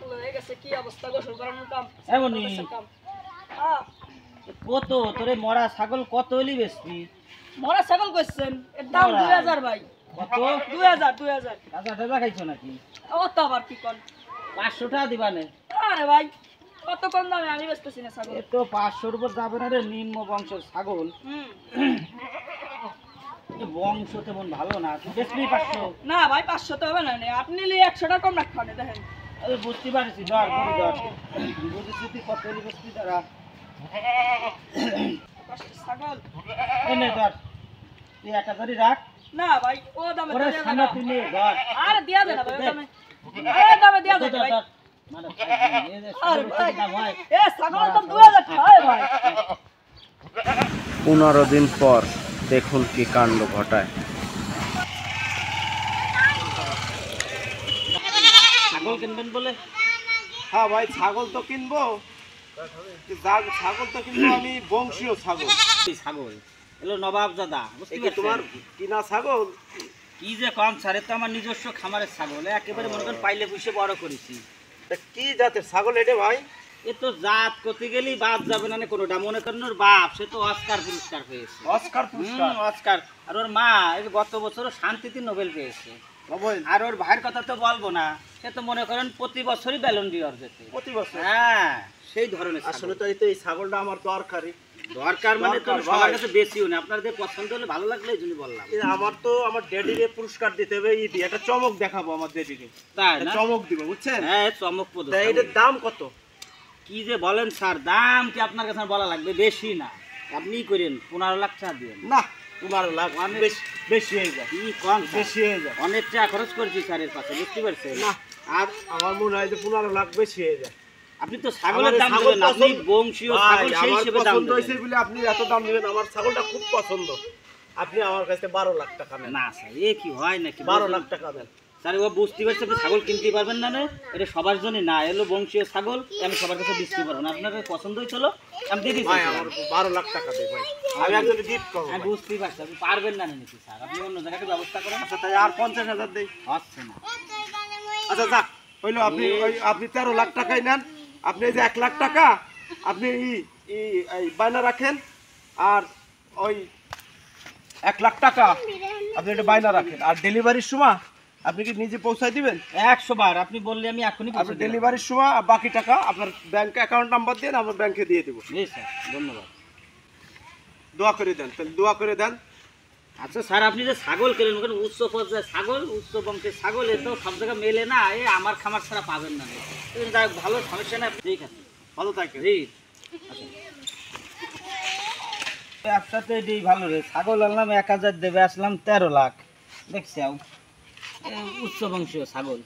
পাগল হয়ে গেছে কি অবস্থা গোসল করানোর কাম এমনই কাম হ্যাঁ কত তোরে মরা ছাগল কত হলি বেচবি মরা ছাগল কইছেন এর দাম 2000 ভাই কত 2000 টাকা টাকা খাইছো নাকি ও তো আবার কি কোন 500 টাকা দিবানে আরে ভাই কত কম দামে আমি বেচতেছি না ছাগল এ তো 500 উপর যাবে না রে নিম্ন বংশের ছাগল এ বংশ তেমন ভালো না তুই বেচবি 500 না ভাই 500 তো হবে না আপনি নিলে 100 টাকা কম রাখবেন দেখেন আরে বুঝতে পারছি ধর বড় ধর বুঝেছি তুই কত হলি বেচবি তারা ছাগল এনে ধর তুই 1000ই রাখ না ভাই ও দামে ওরে দেয়া সামনে তুই নে ধর আরে দিয়া দে না ভাই ও দামে দিয়া দে ভাই মানে আরে ভাই দাম হয় এ ছাগল তো 2000 টাকা ভাই 15 দিন পর দেখুন কি কাণ্ড ঘটায়। ছাগল কিনবেন বলে হ্যাঁ ভাই ছাগল তো কিনবো ছাগল তো কিনবো আমি বংশীয় ছাগল এই ছাগল এলো নবাব দাদা বুঝতে এই যে তোমার পারছেন কিনা ছাগল কি যে কম ছাড়ে তো আমার নিজস্ব খামারের ছাগল একেবারে মনে করেন পাইলে পুষে বড় করেছি তা কি জাতের ছাগল এটা ভাই এ তো জাত করতে গেলেই বাদ যাবে না কোনোটা মনে করেন ওর বাপ সে তো অস্কার পুরস্কার পেয়েছে অস্কার পুরস্কার অস্কার আর ওর মা এই যে গত বছরও শান্তিতে নোবেল পেয়েছে বাবুই, আর ওর ভাইয়ের কথা তো বলবো না সে তো মনে করেন প্রতি বছরই ব্যালন ডিওর যেতে প্রতি বছর হ্যাঁ সেই ধরনের আসলে ছাগল। তো এই ছাগলটা আমার দরকারি দরকার মানে তো দরকার সবার ভাই। কাছে বেশিও না আপনাদের পছন্দ হলে ভালো লাগলে এই জন্য বললাম আমার তো আমার ড্যাডিকে পুরস্কার দিতে হবে একটা চমক দেখাবো আমার ড্যাডিকে তাই না চমক দিব বুঝছেন হ্যাঁ চমকপ্রদ তা এটার দাম কত কি যে বলেন স্যার দাম কি আপনার কাছে বলা লাগবে বেশি না আপনি করেন 15 লাখ টাকা দিবেন না তোমার লাভ বেশি হয়ে যায় কি কম বেশি হয়ে যায় অনেক টাকা খরচ করেছি স্যারের পাশে বুঝতে পারছেন না আর আমার মনে হয় যে 15 লাখ বেশি হয়ে যায় আপনি তো ছাগলের দাম ছাগল দেবেন আপনি পছন্দ- বংশীয় ভাই, ছাগল সেই আমার হিসেবে দাম পছন্দ হয়েছে দেবেন বলে আপনি এত দাম দিবেন আমার ছাগলটা খুব পছন্দ আপনি আমার কাছে 12 লাখ টাকা নেন না স্যার এ কি হয় নাকি 12 লাখ টাকা দেন স্যার ও বুঝতে পারছে আপনি ছাগল কিনতে পারবেন না না এটা সবার জন্য না এলো বংশীয় ছাগল আমি সবার কাছে দিতে পারবো না আপনার পছন্দ হয়েছিল আমি দিয়ে দিচ্ছি ভাই আমার 12 লাখ টাকা দেই ভাই আমি একজন গিফট করব আমি বুঝতেই পারছি আপনি পারবেন না নাকি স্যার আপনি অন্য জায়গায় ব্যবস্থা করেন আচ্ছা তাই আর 50,000 দেই হচ্ছে না আচ্ছা যাক হইলো আপনি আপনি 13 লাখ টাকাই নেন আপনি এই যে 1 লাখ টাকা আপনি এই বায়না রাখেন আর ওই 1 লাখ টাকা আপনি এটা বায়না রাখেন আর ডেলিভারির সময় আপনি কি নিজে পৌঁছায় দিবেন 100 বার আপনি বললে আমি এখনই আপনি ডেলিভারির সময় বাকি টাকা আপনার ব্যাংক অ্যাকাউন্ট নাম্বার দেন আমার ব্যাংকে দিয়ে দেবো জি স্যার ধন্যবাদ দোয়া করে দেন তাহলে দোয়া করে দেন আচ্ছা স্যার আপনি যে ছাগল কেনেন ওখানে উচ্চ পর্যায়ে ছাগল উচ্চ বংশের ছাগল এ তো সব জায়গায় মেলে না এ আমার খামার ছাড়া পাবেন না যাই হোক, ভালো সমস্যা না ঠিক আছে ভালো থাকেন জি ব্যবসাতে এটাই ভালো রে ছাগল আনলাম 1000 দেবে আসলাম 13 লাখ দেখছি উচ্চ বংশীয় ছাগল